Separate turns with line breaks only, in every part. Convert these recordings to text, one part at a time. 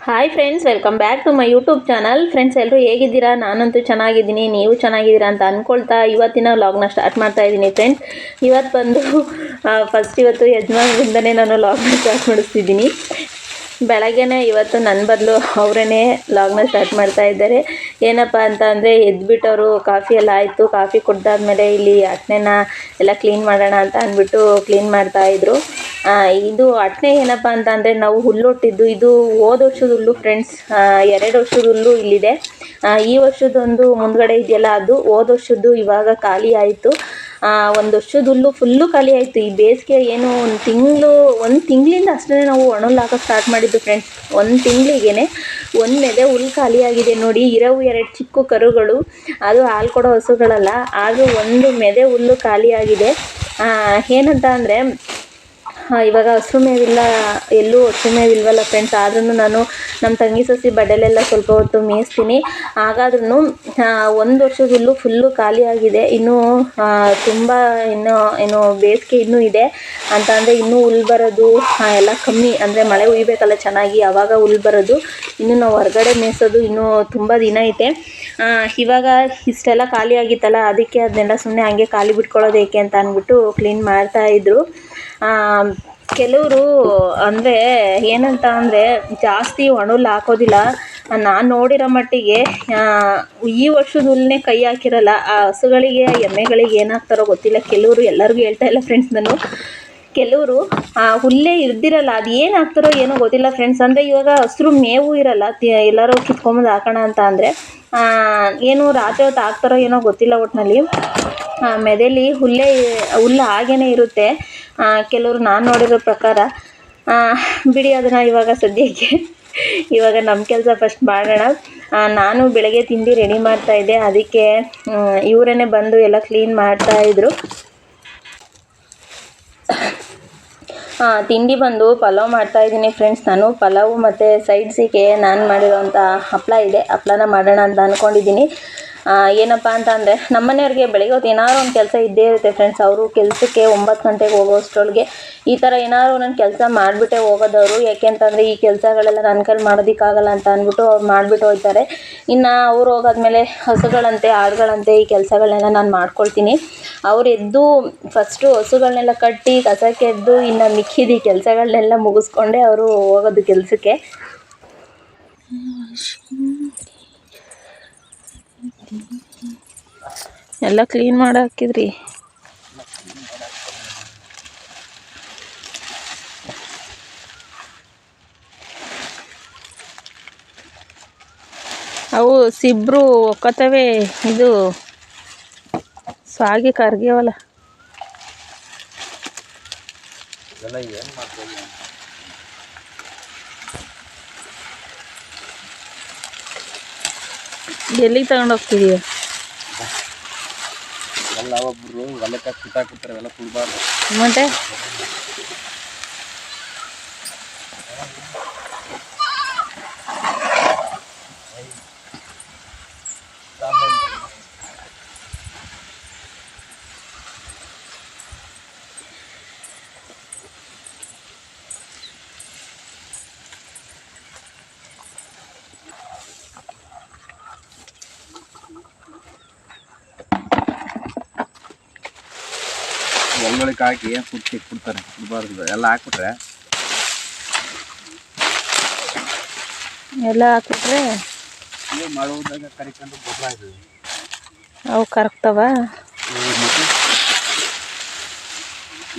Hi friends, welcome back to my YouTube channel. Friends, ಎಲ್ಲರೂ ಹೇಗಿದ್ದೀರಾ? ನಾನಂತೂ ಚೆನ್ನಾಗಿದ್ದೀನಿ, ನೀವು ಚೆನ್ನಾಗಿದ್ದೀರಾ ಅಂತ ಅಂದ್ಕೊಳ್ತಾ ಇವತ್ತಿನ ವ್ಲಾಗ್ನ ಸ್ಟಾರ್ಟ್ ಮಾಡ್ತಾ ಇದ್ದೀನಿ. ಫ್ರೆಂಡ್ಸ್, ಇವತ್ತು ಬಂದು ಇವತ್ತು ಯಜಮಾನರಿಂದನೇ ನಾನು ವ್ಲಾಗ್ನ ಸ್ಟಾರ್ಟ್ ಮಾಡಿಸ್ತಿದ್ದೀನಿ. ಬೆಳಗ್ಗೆನೇ ಇವತ್ತು ನನ್ನ ಬದಲು ಅವರೇ ವ್ಲಾಗ್ನ ಸ್ಟಾರ್ಟ್ ಮಾಡ್ತಾ ಇದ್ದಾರೆ. ಏನಪ್ಪ ಅಂತ ಅಂದರೆ, ಎದ್ಬಿಟ್ಟವರು ಕಾಫಿ ಎಲ್ಲ ಆಯಿತು. ಕಾಫಿ ಕುಡ್ದಾದ್ಮೇಲೆ ಇಲ್ಲಿ ಅಟ್ನೆನ ಎಲ್ಲ ಕ್ಲೀನ್ ಮಾಡೋಣ ಅಂತ ಅಂದ್ಬಿಟ್ಟು ಕ್ಲೀನ್ ಮಾಡ್ತಾಯಿದ್ರು. ಇದು ಅಟ್ನೆ ಏನಪ್ಪ ಅಂತ ಅಂದರೆ, ನಾವು ಹುಲ್ಲೊಟ್ಟಿದ್ದು, ಇದು ಹೋದ ವರ್ಷದ ಹುಲ್ಲು ಫ್ರೆಂಡ್ಸ್. 2 ವರ್ಷದ ಹುಲ್ಲು ಇಲ್ಲಿದೆ. ಈ ವರ್ಷದೊಂದು ಮುಂದ್ಗಡೆ ಇದೆಯಲ್ಲ, ಅದು ಹೋದ ವರ್ಷದ್ದು ಇವಾಗ ಖಾಲಿ ಆಯಿತು. 1 ವರ್ಷದ ಹುಲ್ಲು ಫುಲ್ಲು ಖಾಲಿ ಆಯಿತು. ಈ ಬೇಸಿಗೆ ಏನು ಒಂದು ತಿಂಗಳಿಂದ ಅಷ್ಟೇ ನಾವು ಒಣಹುಲ್ಲು ಹಾಕೋಕ್ಕೆ ಸ್ಟಾರ್ಟ್ ಮಾಡಿದ್ದು ಫ್ರೆಂಡ್ಸ್. 1 ತಿಂಗಳಿಗೇನೆ 1 ಮೆದೆ ಹುಲ್ಲು ಖಾಲಿಯಾಗಿದೆ ನೋಡಿ. ಇರೋವು 2 ಚಿಕ್ಕ ಕರುಗಳು, ಅದು ಹಾಲು ಕೊಡೋ ಹಸುಗಳಲ್ಲ, ಆದರೂ 1 ಮೆದೆ ಹುಲ್ಲು ಖಾಲಿಯಾಗಿದೆ. ಏನಂತ ಅಂದರೆ, ಇವಾಗ ಹಸು ಮೇವಿಲ್ಲ, ಎಲ್ಲೂ ಹಸು ಮೇವಿಲ್ವಲ್ಲ ಫ್ರೆಂಡ್ಸ್. ಆದ್ರೂ ನಾನು ನಮ್ಮ ತಂಗಿ ಸೊಸಿ ಬಡ್ಡೆಲೆಲ್ಲ ಸ್ವಲ್ಪ ಹೊತ್ತು ಮೇಯಿಸ್ತೀನಿ. ಹಾಗಾದ್ರೂ 1 ವರ್ಷದ ಹುಲ್ಲು ಫುಲ್ಲು ಖಾಲಿಯಾಗಿದೆ. ಇನ್ನೂ ತುಂಬ ಏನು ಬೇಸಿಗೆ ಇನ್ನೂ ಇದೆ ಅಂತ ಅಂದರೆ, ಇನ್ನೂ ಹುಲ್ಲು ಬರೋದು ಎಲ್ಲ ಕಮ್ಮಿ. ಅಂದರೆ ಮಳೆ ಹುಯ್ಬೇಕಲ್ಲ ಚೆನ್ನಾಗಿ, ಆವಾಗ ಹುಲ್ಲು ಬರೋದು. ಇನ್ನು ನಾವು ಹೊರಗಡೆ ಮೇಯಿಸೋದು ಇನ್ನೂ ತುಂಬ ದಿನ ಐತೆ. ಇವಾಗ ಇಷ್ಟೆಲ್ಲ ಖಾಲಿ ಆಗಿತ್ತಲ್ಲ, ಅದಕ್ಕೆ ಅದನ್ನೆಲ್ಲ ಸುಮ್ಮನೆ ಹಂಗೆ ಖಾಲಿ ಬಿಟ್ಕೊಳ್ಳೋದು ಏಕೆ ಅಂತ ಅಂದ್ಬಿಟ್ಟು ಕ್ಲೀನ್ ಮಾಡ್ತಾಯಿದ್ರು. ಕೆಲವರು ಅಂದರೆ ಏನಂತ ಅಂದರೆ, ಜಾಸ್ತಿ ಒಣಹುಲ್ಲು ಹಾಕೋದಿಲ್ಲ. ನಾನು ನೋಡಿರೋ ಮಟ್ಟಿಗೆ ಈ ವರ್ಷದ ಹುಲ್ಲನ್ನೇ ಕೈ ಹಾಕಿರಲ್ಲ. ಆ ಹಸುಗಳಿಗೆ, ಎಮ್ಮೆಗಳಿಗೆ ಏನಾಗ್ತಾರೋ ಗೊತ್ತಿಲ್ಲ. ಕೆಲವರು, ಎಲ್ಲರಿಗೂ ಹೇಳ್ತಾ ಇಲ್ಲ ಫ್ರೆಂಡ್ಸ್ ನಾನು, ಕೆಲವರು ಹುಲ್ಲೇ ಇರ್ದಿರಲ್ಲ, ಅದು ಏನು ಹಾಕ್ತಾರೋ ಏನೋ ಗೊತ್ತಿಲ್ಲ ಫ್ರೆಂಡ್ಸ್. ಅಂದರೆ ಇವಾಗ ಹಸಿರು ಮೇವು ಇರಲ್ಲ, ಎಲ್ಲರೂ ಕಿತ್ಕೊಂಬಂದು ಹಾಕೋಣ ಅಂತ ಅಂದರೆ ಏನು ರಾತ್ರಿ ಹೊತ್ತು ಹಾಕ್ತಾರೋ ಏನೋ ಗೊತ್ತಿಲ್ಲ. ಒಟ್ಟಿನಲ್ಲಿ ಮೆದೆಲಿ ಹುಲ್ಲು ಹಾಗೇ ಇರುತ್ತೆ ಕೆಲವರು, ನಾನು ನೋಡಿರೋ ಪ್ರಕಾರ. ಬಿಡಿ ಅದನ್ನು ಇವಾಗ ಸದ್ಯಕ್ಕೆ. ಇವಾಗ ನಮ್ಮ ಕೆಲಸ ಫಸ್ಟ್ ಮಾಡೋಣ. ನಾನು ಬೆಳಗ್ಗೆ ತಿಂಡಿ ರೆಡಿ ಮಾಡ್ತಾಯಿದ್ದೆ, ಅದಕ್ಕೆ ಇವರೇ ಬಂದು ಎಲ್ಲ ಕ್ಲೀನ್ ಮಾಡ್ತಾಯಿದ್ರು. ತಿಂಡಿ ಬಂದು ಪಲಾವ್ ಮಾಡ್ತಾಯಿದ್ದೀನಿ ಫ್ರೆಂಡ್ಸ್. ನಾನು ಪಲಾವು ಮತ್ತು ಸೈಡ್ಸಿಗೆ ನಾನು ಮಾಡಿರೋಂಥ ಹಪ್ಪಳ ಇದೆ, ಹಪ್ಪಳನ ಮಾಡೋಣ ಅಂತ ಅಂದ್ಕೊಂಡಿದ್ದೀನಿ. ಏನಪ್ಪ ಅಂತ ಅಂದರೆ, ನಮ್ಮ ಮನೆಯವ್ರಿಗೆ ಬೆಳಗ್ಗೆ ಹೊತ್ತು ಏನಾದ್ರು ಒಂದು ಕೆಲಸ ಇದ್ದೇ ಇರುತ್ತೆ ಫ್ರೆಂಡ್ಸ್. ಅವರು ಕೆಲಸಕ್ಕೆ 9 ಗಂಟೆಗೆ ಹೋಗೋಷ್ಟರೊಳಗೆ ಈ ಥರ ಏನಾದ್ರು ಒಂದೊಂದು ಕೆಲಸ ಮಾಡಿಬಿಟ್ಟೆ ಹೋಗೋದವರು. ಯಾಕೆ ಅಂತಂದರೆ, ಈ ಕೆಲಸಗಳೆಲ್ಲ ನನ್ನ ಕೈಲಿ ಮಾಡೋದಕ್ಕಾಗಲ್ಲ ಅಂತ ಅಂದ್ಬಿಟ್ಟು ಅವ್ರು ಮಾಡಿಬಿಟ್ಟು ಹೋಗ್ತಾರೆ. ಇನ್ನು ಅವ್ರು ಹೋಗೋದ್ಮೇಲೆ ಹಸುಗಳಂತೆ, ಆಡುಗಳಂತೆ ಈ ಕೆಲಸಗಳನ್ನೆಲ್ಲ ನಾನು ಮಾಡ್ಕೊಳ್ತೀನಿ. ಅವ್ರು ಎದ್ದು ಫಸ್ಟು ಹಸುಗಳನ್ನೆಲ್ಲ ಕಟ್ಟಿ ಕಸಕ್ಕೆ ಎದ್ದು, ಇನ್ನು ಮಿಕ್ಕಿದ ಕೆಲಸಗಳನ್ನೆಲ್ಲ ಮುಗಿಸ್ಕೊಂಡೆ ಅವರು ಹೋಗೋದು ಕೆಲಸಕ್ಕೆ. ಎಲ್ಲ ಕ್ಲೀನ್ ಮಾಡಿ ಹಾಕಿದ್ರಿ. ಅವು ಸಿಬ್ರು ಒಕ್ಕತ್ತವೆ, ಇದು ಸಾಗಿ ಕರ್ಗ್ಯವಲ್ಲ. ಎಲ್ಲಿಗೆ ತಗೊಂಡು ಹೋಗ್ತಿದೀಯ?
ಎಲ್ಲ ಒಬ್ಬರು ಹೊಲಕ್ಕೆ ಸುತ್ತಾಕ್ಬಿಡ್ತಾರೆ, ಎಲ್ಲ ಸುಡಬಾರ್ದು.
ಮತ್ತೆ
ಹೊಲಗಳಿಗೆ ಹಾಕಿ ಸುಡ್ತಾರೆ, ಸುಡಬಾರ್ದು. ಎಲ್ಲ ಹಾಕ್ಬಿಟ್ರೆ
ಎಲ್ಲ ಹಾಕ್ಬಿಟ್ರೆ
ಮಾಡುವುದಾಗ ಕರಿಕೊಂಡು ಗೊಬ್ಬರ ಆಯ್ತದೆ.
ಅವು ಕರಗ್ತವ.
ಮತ್ತು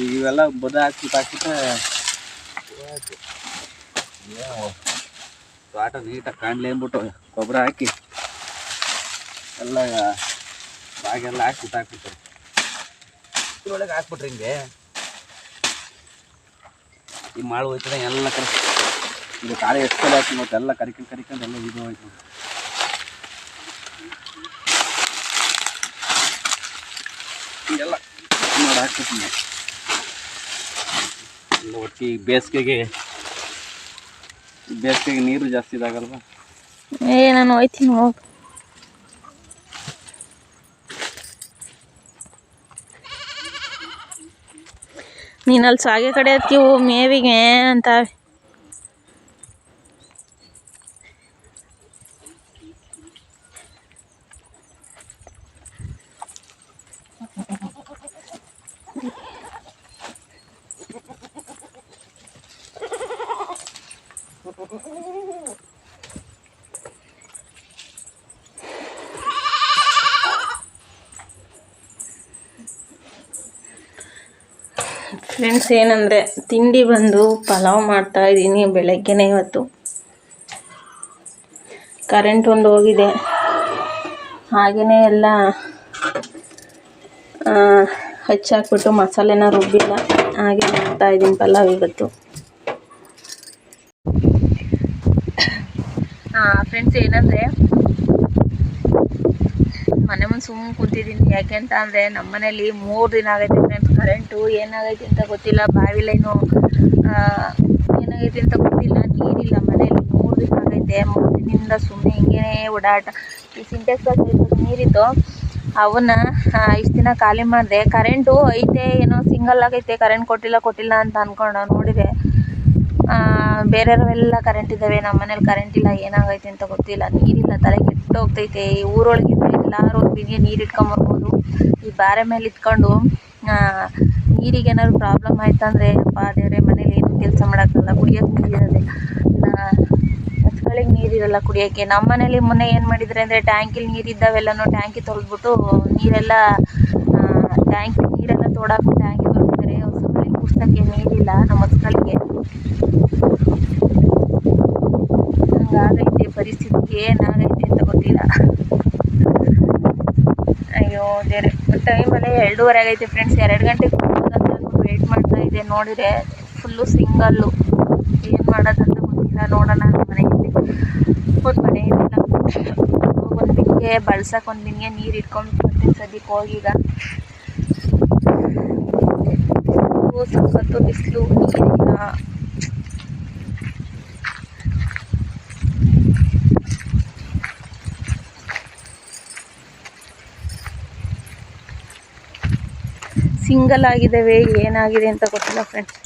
ಈಗ ಇವೆಲ್ಲ ಬದ ಹಾಕ್ಬಿಟ್ರೆ ತೋಟ ನೀಟಾಗಿ ಕಾಣಲಿ ಅಂದ್ಬಿಟ್ಟು ಗೊಬ್ಬರ ಹಾಕಿ ಎಲ್ಲ ಬಾಗೆಲ್ಲ ಹಾಕ್ಬಿಟ್ಟಾಕ್ಬಿಡ್ತಾರೆ. ಇದ್ರೊಳಗೆ ಹಾಕ್ಬಿಟ್ರೆ ಹಿಂಗೆ ಈ ಮಾಳು ಹೋಯ್ತದೆ ಎಲ್ಲ ಇದು ಕಾಳೆ ಎಷ್ಟು ಹಾಕಿ ಮತ್ತೆ ಎಲ್ಲ ಕರಿಕೊಂಡು ಎಲ್ಲ ಇದು ಹೋಯ್ತು. ಹಿಂಗೆಲ್ಲ ಮಾಡಿ ಹಾಕ್ಬಿಡ್ತೀನಿ ಎಲ್ಲ ಒಟ್ಟಿ. ಬೇಸಿಗೆಗೆ ನೀರು ಜಾಸ್ತಿ ಇದಾಗಲ್ವ.
ನಾನು ಹೋಯ್ತೀನಿ, ಹೋಗಿ. ನೀನಲ್ಲಿ ಸಾಗೆ ಕಡೆ ಅದಕ್ಕೆ ಮೇವಿಗೆ ಅಂತ ಫ್ರೆಂಡ್ಸ್, ಏನಂದರೆ ತಿಂಡಿ ಬಂದು ಪಲಾವ್ ಮಾಡ್ತಾಯಿದ್ದೀನಿ ಬೆಳಗ್ಗೆನೇ. ಇವತ್ತು ಕರೆಂಟ್ ಒಂದು ಹೋಗಿದೆ, ಹಾಗೆಯೇ ಎಲ್ಲ ಹಚ್ಚಾಕ್ಬಿಟ್ಟು ಮಸಾಲೆನ ರುಬ್ಬಿಲ್ಲ, ಹಾಗೆ ಮಾಡ್ತಾಯಿದ್ದೀನಿ ಪಲಾವ್ ಇವತ್ತು. ಫ್ರೆಂಡ್ಸ್, ಏನಂದರೆ ಮನೆ ಮುಂದೆ ಸುಮ್ಮನೆ ಕೂತಿದ್ದೀನಿ. ಯಾಕೆ ಅಂತ ಅಂದರೆ ನಮ್ಮ ಮನೇಲಿ 3 ದಿನ ಆಗೈತೆ ಫ್ರೆಂಡ್ಸ್, ಕರೆಂಟು ಏನಾಗೈತೆ ಅಂತ ಗೊತ್ತಿಲ್ಲ, ಬಾವಿ ಲೈನು ಏನಾಗೈತೆ ಅಂತ ಗೊತ್ತಿಲ್ಲ, ನೀರಿಲ್ಲ ಮನೇಲಿ. 3 ದಿನ ಆಗೈತೆ. 3 ದಿನದಿಂದ ಸುಮ್ಮನೆ ಹಿಂಗೇ ಓಡಾಟ. ಈ ಸಿಂಟೆಕ್ಸ್ ನೀರಿದ್ದು ಅವನ್ನ ಇಷ್ಟು ದಿನ ಖಾಲಿ ಮಾಡಿದೆ. ಕರೆಂಟು ಐತೆ, ಏನೋ ಸಿಂಗಲ್ ಆಗೈತೆ, ಕರೆಂಟ್ ಕೊಟ್ಟಿಲ್ಲ ಅಂತ ಅಂದ್ಕೊಂಡು ನೋಡಿದೆ ಬೇರೆಯವರೆಲ್ಲ ಕರೆಂಟ್ ಇದ್ದಾವೆ, ನಮ್ಮ ಮನೇಲಿ ಕರೆಂಟ್ ಇಲ್ಲ. ಏನಾಗೈತೆ ಅಂತ ಗೊತ್ತಿಲ್ಲ, ನೀರಿಲ್ಲ, ತಲೆ ಕೆಟ್ಟು ಹೋಗ್ತೈತೆ. ಈ ಊರೊಳಗಿದ್ರೆ ಎಲ್ಲರೂ ಒಂದು ಬಿಂದಿಗೆ ನೀರು ಇಟ್ಕೊಂಬರ್ಬೋದು. ಈ ಬಾರೆ ಮೇಲೆ ಇಟ್ಕೊಂಡು ನೀರಿಗೆ ಏನಾದ್ರು ಪ್ರಾಬ್ಲಮ್ ಆಯ್ತಂದರೆ ದೇವ್ರೆ, ಮನೇಲಿ ಏನೂ ಕೆಲಸ ಮಾಡೋಕ್ಕಲ್ಲ, ಕುಡಿಯೋಕ್ಕೆ ನೀರಿರೋದಿಲ್ಲ, ಹಚ್ಗಳಿಗೆ ನೀರಿರಲ್ಲ ಕುಡಿಯೋಕ್ಕೆ. ನಮ್ಮ ಮನೇಲಿ ಮೊನ್ನೆ ಏನು ಮಾಡಿದರೆ ಅಂದರೆ ಟ್ಯಾಂಕಿಲಿ ನೀರಿದ್ದಾವೆಲ್ಲನೂ ಟ್ಯಾಂಕಿ ತೊಳೆದ್ಬಿಟ್ಟು ನೀರೆಲ್ಲ ತೋಡಾಕಿ ಟ್ಯಾಂಕಿ ತೊಳೆದಿದ್ದಾರೆ. ಹಸುಗಳಿಗೆ ಕುಡ್ಸೋಕ್ಕೆ ನೀರಿಲ್ಲ ನಮ್ಮ ಹಸುಗಳಿಗೆ. ಹಂಗಾಗೈತೆ ಪರಿಸ್ಥಿತಿ, ಏನಾಗೈತೆ ಅಂತ ಗೊತ್ತಿಲ್ಲ. ಅಯ್ಯೋ ದೇವ್ರೆ, ಟೈಮಲ್ಲೇ 2:30 ಆಗೈತೆ ಫ್ರೆಂಡ್ಸ್. 2 ಗಂಟೆಗೆ ಅಂತ ಅಂದ್ಬಿಟ್ಟು ವೆಯ್ಟ್ ಮಾಡ್ತಾ ಇದೆ. ನೋಡಿದರೆ ಫುಲ್ಲು ಸಿಂಗಲ್ಲು, ಏನು ಮಾಡೋದಂತ ಗೊತ್ತಿಲ್ಲ. ನೋಡೋಣ, ನಮ್ಮ ಮನೆಯಲ್ಲಿ ಒಂದು ಮನೆ ಇರಲಿಲ್ಲ, ಒಂದು ಬಿಂದಿಗೆ ಬಳಸಕ್ಕೆ ಒಂದು ಬಿಂದಿಗೆ ನೀರು ಇಟ್ಕೊಂಡು ಬರ್ತೀನಿ ಸದ್ಯಕ್ಕೆ ಹೋಗೀಗ. ಸಖತ್ತು ಬಿಸಿಲು, ನೀರಿಲ್ಲ. ಸಿಂಗಲ್ ಆಗಿದ್ದಾವೆ, ಏನಾಗಿದೆ ಅಂತ ಗೊತ್ತಿಲ್ಲ ಫ್ರೆಂಡ್ಸ್.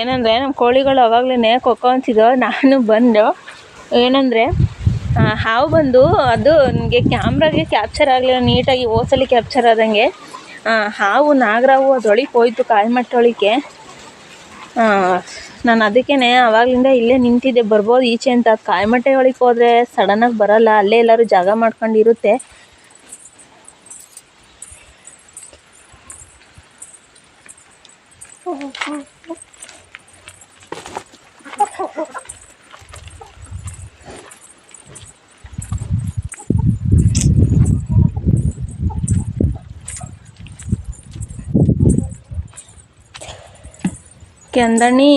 ಏನಂದರೆ ನಮ್ಮ ಕೋಳಿಗಳು ಅವಾಗಲೇ ಕೊಕ್ಕೋ ಅನ್ಸಿದ್ದು. ನಾನು ಬಂದು ಏನಂದರೆ ಹಾವು ಬಂದು ಅದು ನನಗೆ ಕ್ಯಾಮ್ರಾಗೆ ಕ್ಯಾಪ್ಚರ್ ಆಗಲಿಲ್ಲ ನೀಟಾಗಿ, ಓಸಲಿ ಕ್ಯಾಪ್ಚರ್ ಆದಂಗೆ. ಹಾವು ನಾಗರಾವು ಅದೊಳಿಗೆ ಹೋಯ್ತು ಕಾಲ್ಮಟ್ಟೊಳಿಗೆ. ನಾನು ಅದಕ್ಕೇ ಆವಾಗಲಿಂದ ಇಲ್ಲೇ ನಿಂತಿದ್ದೆ, ಬರ್ಬೋದು ಈಚೆ ಅಂತ. ಕಾಲ್ಮಟ್ಟೆ ಒಳಗೆ ಹೋದರೆ ಸಡನ್ನಾಗಿ ಬರೋಲ್ಲ, ಅಲ್ಲೇ ಎಲ್ಲರೂ ಜಾಗ ಮಾಡ್ಕೊಂಡಿರುತ್ತೆ. ಕೆಂದಣ್ಣಿ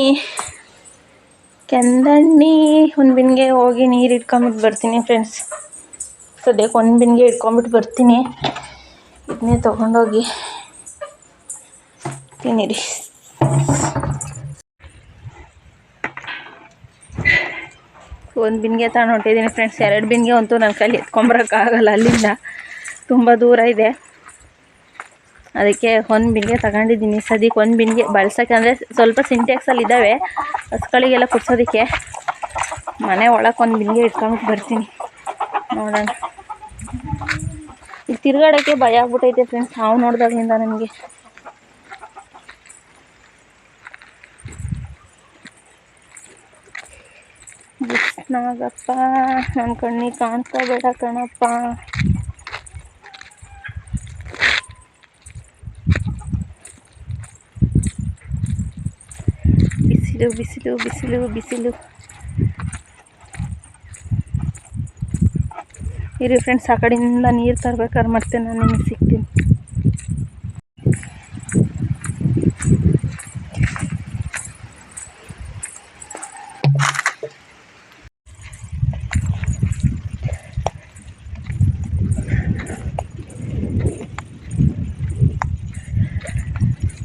ಒಂದು ಬಿನ್ಗೆ ಹೋಗಿ ನೀರು ಇಟ್ಕೊಂಬಿಟ್ಟು ಬರ್ತೀನಿ ಫ್ರೆಂಡ್ಸ್. ಸದ್ಯಕ್ಕೆ ಒಂದು ಬಿನ್ಗೆ ಇಟ್ಕೊಂಬಿಟ್ಟು ಬರ್ತೀನಿ. ಇದನ್ನೇ ತೊಗೊಂಡೋಗಿ ತಿನ್ನಿರಿ. ಒಂದು ಬಿನ್ಗೆ ತಗೊಂಡು ಹೊಂಟಿದ್ದೀನಿ ಫ್ರೆಂಡ್ಸ್. 2 ಬಿನ್ಗೆ ಅಂತೂ ನನ್ನ ಕೈಲಿ ಎತ್ಕೊಂಬರೋಕ್ಕಾಗಲ್ಲ, ಅಲ್ಲಿಂದ ತುಂಬ ದೂರ ಇದೆ. ಅದಕ್ಕೆ ಒಂದು ಬಿನ್ಗೆ ತಗೊಂಡಿದ್ದೀನಿ. ಸದ್ಯಕ್ಕೆ ಒಂದು ಬಿನ್ಗೆ ಬಳಸೋಕ್ಕೆ, ಅಂದರೆ ಸ್ವಲ್ಪ ಸಿಂಟೆಕ್ಸಲ್ಲಿ ಇದ್ದಾವೆ ಹಸುಗಳಿಗೆಲ್ಲ ಕುಡ್ಸೋದಕ್ಕೆ. ಮನೆ ಒಳಗೆ ಒಂದು ಬಿನ್ಗೆ ಇಟ್ಕೊಂಬಿಟ್ಟು ಬರ್ತೀನಿ, ನೋಡೋಣ. ಇಲ್ಲಿ ತಿರುಗಾಡೋಕ್ಕೆ ಭಯ ಆಗ್ಬಿಟ್ಟೈತೆ ಫ್ರೆಂಡ್ಸ್, ಹಾವು ನೋಡಿದಾಗಲಿಂದ ನನಗೆ. ನಾಗಪ್ಪ, ನನ್ನ ಕಣ್ಣಿಗೆ ಕಾಣ್ಕೋಬೇಡ ಕಣಪ್ಪ. ಬಿಸಿಲು ಬಿಸಿಲು ಬಿಸಿಲು ಬಿಸಿಲು. ಇರಿ ಫ್ರೆಂಡ್ಸ್, ಆ ಕಡೆಯಿಂದ ನೀರು ತರ್ಬೇಕಾದ್ರೆ ಮತ್ತೆ ನಾನು ನಿಮಗೆ ಸಿಗ್ತೀನಿ.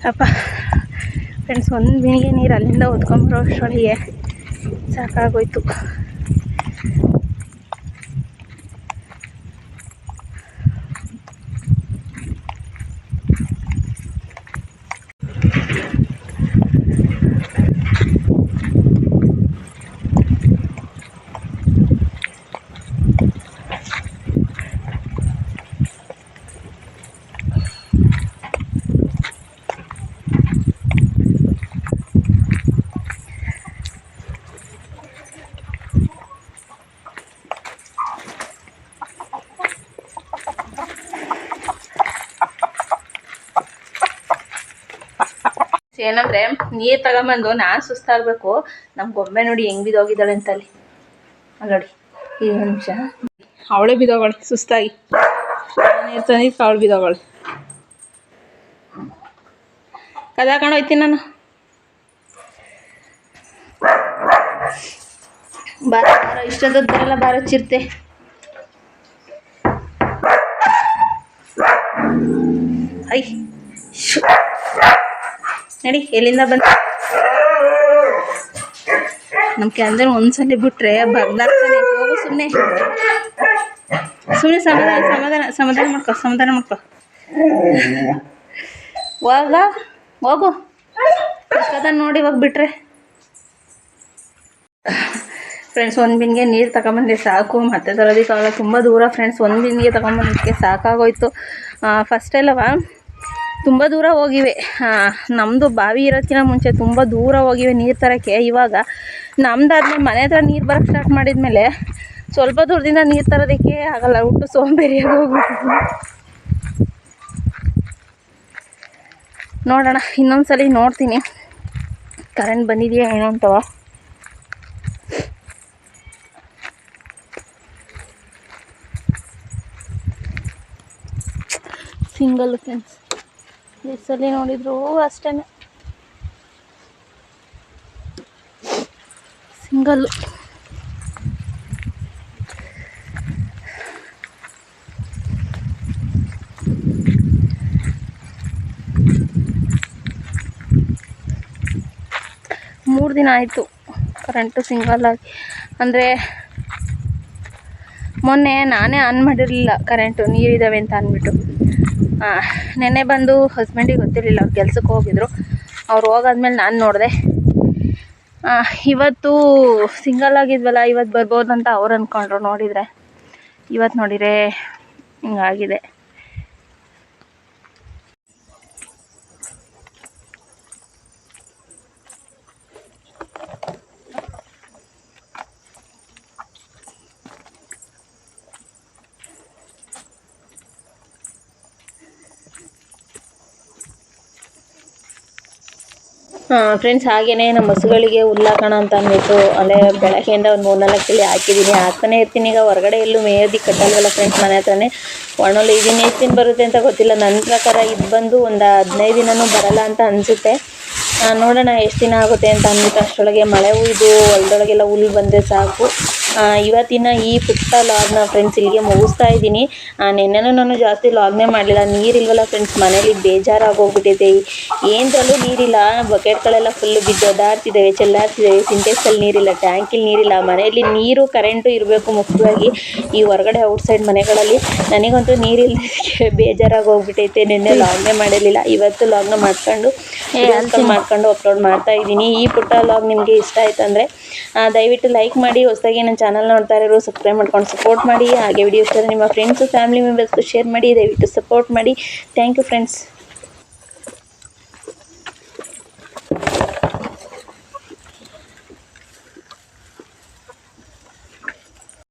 ಅಪ್ಪ ಫ್ರೆಂಡ್ಸ್, ಒಂದು ಬಿಣಿಗೆ ನೀರು ಅಲ್ಲಿಂದ ಹೊತ್ಕೊಂಬರೋ ಅಷ್ಟರೊಳಗೆ ಸಾಕಾಗೋಯ್ತು. ಏನಂದರೆ ನೀರು ತಗೊಂಬಂದು ನಾನು ಸುಸ್ತಾಗಬೇಕು. ನಮ್ಮ ಗೊಂಬೆ ನೋಡಿ ಹೆಂಗೆ ಬಿದ್ದೋಗಿದ್ದಾಳೆ ಅಂತಲ್ಲಿ ನೋಡಿ. ಈಗ ಒಂದು ನಿಮಿಷ, ಅವಳೇ ಬಿದ್ದೋಗಳೆ ಸುಸ್ತಾಗಿ. ನೀರು ತಂದಿದ್ದು ಅವಳು ಬಿದ್ದೋಗಳೆ. ಕದಾಕೊಂಡು ಹೋಯ್ತೀನಿ ನಾನು. ಬಾರ ಬಾರ, ಇಷ್ಟೊತ್ತದ್ದು ಬರಲ್ಲ ಬಾರ ಚಿರ್ತೆ. ಐ ನಡಿ, ಎಲ್ಲಿಂದ ಬಂದ ನಮ್ಮ ಕ್ಯಾಂದ್ರ ಒಂದ್ಸಲಿ ಬಿಟ್ರೆ ಬಗ್ಲಾಗ್ತಾನೆ. ಹೋಗು ಸುಮ್ಮನೆ ಸುಮ್ಮನೆ ಸಮಾಧಾನ ಮಾಡ್ಕೊ. ಹೋಗು ಕದ ನೋಡಿ ಇವಾಗ ಬಿಟ್ರೆ. ಫ್ರೆಂಡ್ಸ್, ಒಂದು ಬಿನ್ಗೆ ನೀರು ತಗೊಂಬಂದೆ ಸಾಕು, ಮತ್ತೆ ತರೋದಕ್ಕಾಗಲ್ಲ, ತುಂಬ ದೂರ ಫ್ರೆಂಡ್ಸ್. ಒಂದು ಬಿನ್ಗೆ ತಗೊಂಬಂದಕ್ಕೆ ಸಾಕಾಗೋಯ್ತು. ಫಸ್ಟೆಲ್ಲವ ತುಂಬ ದೂರ ಹೋಗಿವೆ. ನಮ್ಮದು ಬಾವಿ ಇರೋದಕ್ಕಿಂತ ಮುಂಚೆ ತುಂಬ ದೂರ ಹೋಗಿವೆ ನೀರು ತರೋಕ್ಕೆ. ಇವಾಗ ನಮ್ದಾದ್ಮೇಲೆ ಮನೆ ಹತ್ರ ನೀರು ಬರೋಕ್ಕೆ ಸ್ಟಾರ್ಟ್ ಮಾಡಿದ್ಮೇಲೆ ಸ್ವಲ್ಪ ದೂರದಿಂದ ನೀರು ತರೋದಕ್ಕೆ ಆಗಲ್ಲ, ಹುಟ್ಟು ಸೋಂಬೇರಿಯಾಗಿ ಹೋಗ್ಬಿಟ್ಟು. ನೋಡೋಣ, ಇನ್ನೊಂದ್ಸಲಿ ನೋಡ್ತೀನಿ ಕರೆಂಟ್ ಬಂದಿದೆಯಾ ಏನೋ ಅಂತವ. ಸಿಂಗಲ್ ಫ್ರೆಂಡ್ಸ್, ಈ ಸಲ ನೋಡಿದ್ರು ಅಷ್ಟೇ ಸಿಂಗಲ್ಲು. ಮೂರು ದಿನ ಆಯಿತು ಕರೆಂಟು ಸಿಂಗಲ್ಲಾಗಿ. ಅಂದರೆ ಮೊನ್ನೆ ನಾನೇ ಆನ್ ಮಾಡಿರಲಿಲ್ಲ ಕರೆಂಟು, ನೀರಿದ್ದಾವೆ ಅಂತ ಅಂದ್ಬಿಟ್ಟು. ನೆನ್ನೆ ಬಂದು ಹಸ್ಬೆಂಡಿಗೆ ಗೊತ್ತಿರಲಿಲ್ಲ, ಅವ್ರು ಕೆಲ್ಸಕ್ಕೆ ಹೋಗಿದ್ರು. ಅವ್ರು ಹೋಗಾದ್ಮೇಲೆ ನಾನು ನೋಡಿದೆ. ಇವತ್ತು ಸಿಂಗಲ್ ಆಗಿದ್ವಲ್ಲ, ಇವತ್ತು ಬರ್ಬೋದಂತ ಅವ್ರು ಅಂದ್ಕೊಂಡ್ರು. ನೋಡಿದರೆ ಇವತ್ತು ನೋಡಿದರೆ ಹಿಂಗಾಗಿದೆ. ಫ್ರೆಂಡ್ಸ್, ಹಾಗೆಯೇ ನಮ್ಮ ಹಸುಗಳಿಗೆ ಹುಲ್ಲಾಕೋಣ ಅಂತ ಅಂದ್ಬಿಟ್ಟು ಅಲ್ಲೇ ಬೆಳಗ್ಗೆಯಿಂದ ಒಂದು 3-4 ಕಿಲಿ ಹಾಕಿದ್ದೀನಿ. ಹಾಕ್ತಾನೆ ಇರ್ತೀನಿ. ಈಗ ಹೊರಗಡೆ ಎಲ್ಲೂ ಮೇಯೋದಕ್ಕೆ ಕಟ್ಟಲ್ವಲ್ಲ ಫ್ರೆಂಡ್ಸ್, ಮನೆ ಹತ್ರನೇ ಒಣಲು. ಇದನ್ನು ಎಷ್ಟು ದಿನ ಬರುತ್ತೆ ಅಂತ ಗೊತ್ತಿಲ್ಲ. ನನ್ನ ಪ್ರಕಾರ ಇದು ಬಂದು ಒಂದು 15 ದಿನವೂ ಬರಲ್ಲ ಅಂತ ಅನಿಸುತ್ತೆ. ನೋಡೋಣ ಎಷ್ಟು ದಿನ ಆಗುತ್ತೆ ಅಂತ ಅಂದ್ಬಿಟ್ಟು. ಅಷ್ಟರೊಳಗೆ ಮಳೆ ಹುಯ್ದು ಹೊಲದೊಳಗೆಲ್ಲ ಹುಲ್ಲು ಬಂದರೆ ಸಾಕು. ಇವತ್ತಿನ ಈ ಪುಟ್ಟ ಲಾಗ್ನ ಫ್ರೆಂಡ್ಸ್ ಇಲ್ಲಿಗೆ ಮುಗಿಸ್ತಾ ಇದ್ದೀನಿ. ನೆನ್ನೆನೂ ನಾನು ಜಾಸ್ತಿ ಲಾಗ್ನೇ ಮಾಡಲಿಲ್ಲ, ನೀರಿಲ್ವಲ್ಲ ಫ್ರೆಂಡ್ಸ್. ಮನೇಲಿ ಬೇಜಾರಾಗೋಗ್ಬಿಟ್ಟಿದೆ. ಏನರಲ್ಲೂ ನೀರಿಲ್ಲ, ಬಕೆಟ್ಗಳೆಲ್ಲ ಫುಲ್ಲು ಬಿದ್ದು ಒದಾಡ್ತಿದ್ದಾವೆ, ಚೆಲ್ಲಾಡ್ತಿದ್ದಾವೆ. ಸಿಂಟೆಕ್ಸಲ್ಲಿ ನೀರಿಲ್ಲ, ಟ್ಯಾಂಕಿಲಿ ನೀರಿಲ್ಲ. ಮನೆಯಲ್ಲಿ ನೀರು ಕರೆಂಟು ಇರಬೇಕು ಮುಖ್ಯವಾಗಿ. ಈ ಹೊರಗಡೆ ಔಟ್ಸೈಡ್ ಮನೆಗಳಲ್ಲಿ ನನಗಂತೂ ನೀರಿಲ್ಲದಕ್ಕೆ ಬೇಜಾರಾಗೋಗ್ಬಿಟ್ಟೈತೆ. ನಿನ್ನೆ ಲಾಗ್ನೇ ಮಾಡಿರಲಿಲ್ಲ, ಇವತ್ತು ಲಾಗ್ನ ಮಾಡ್ಕೊಂಡು ಅಪ್ಲೋಡ್ ಮಾಡ್ತಾ ಇದ್ದೀನಿ. ಈ ಪುಟ್ಟ ಲಾಗ್ ನಿಮಗೆ ಇಷ್ಟ ಆಯ್ತು ಅಂದರೆ ದಯವಿಟ್ಟು ಲೈಕ್ ಮಾಡಿ. ಹೊಸದಾಗಿ ನನ್ನ ಚಾನಲ್ ನೋಡ್ತಾ ಇರೋರು ಸಬ್ಸ್ಕ್ರೈಬ್ ಮಾಡ್ಕೊಂಡು ಸಪೋರ್ಟ್ ಮಾಡಿ. ಹಾಗೆ ವಿಡಿಯೋ ಇಷ್ಟ ನಿಮ್ಮ ಫ್ರೆಂಡ್ಸು ಫ್ಯಾಮಿಲಿ ಮೆಂಬರ್ಸ್ಗೂ ಶೇರ್ ಮಾಡಿ. ದಯವಿಟ್ಟು ಸಪೋರ್ಟ್ ಮಾಡಿ. Thank you friends.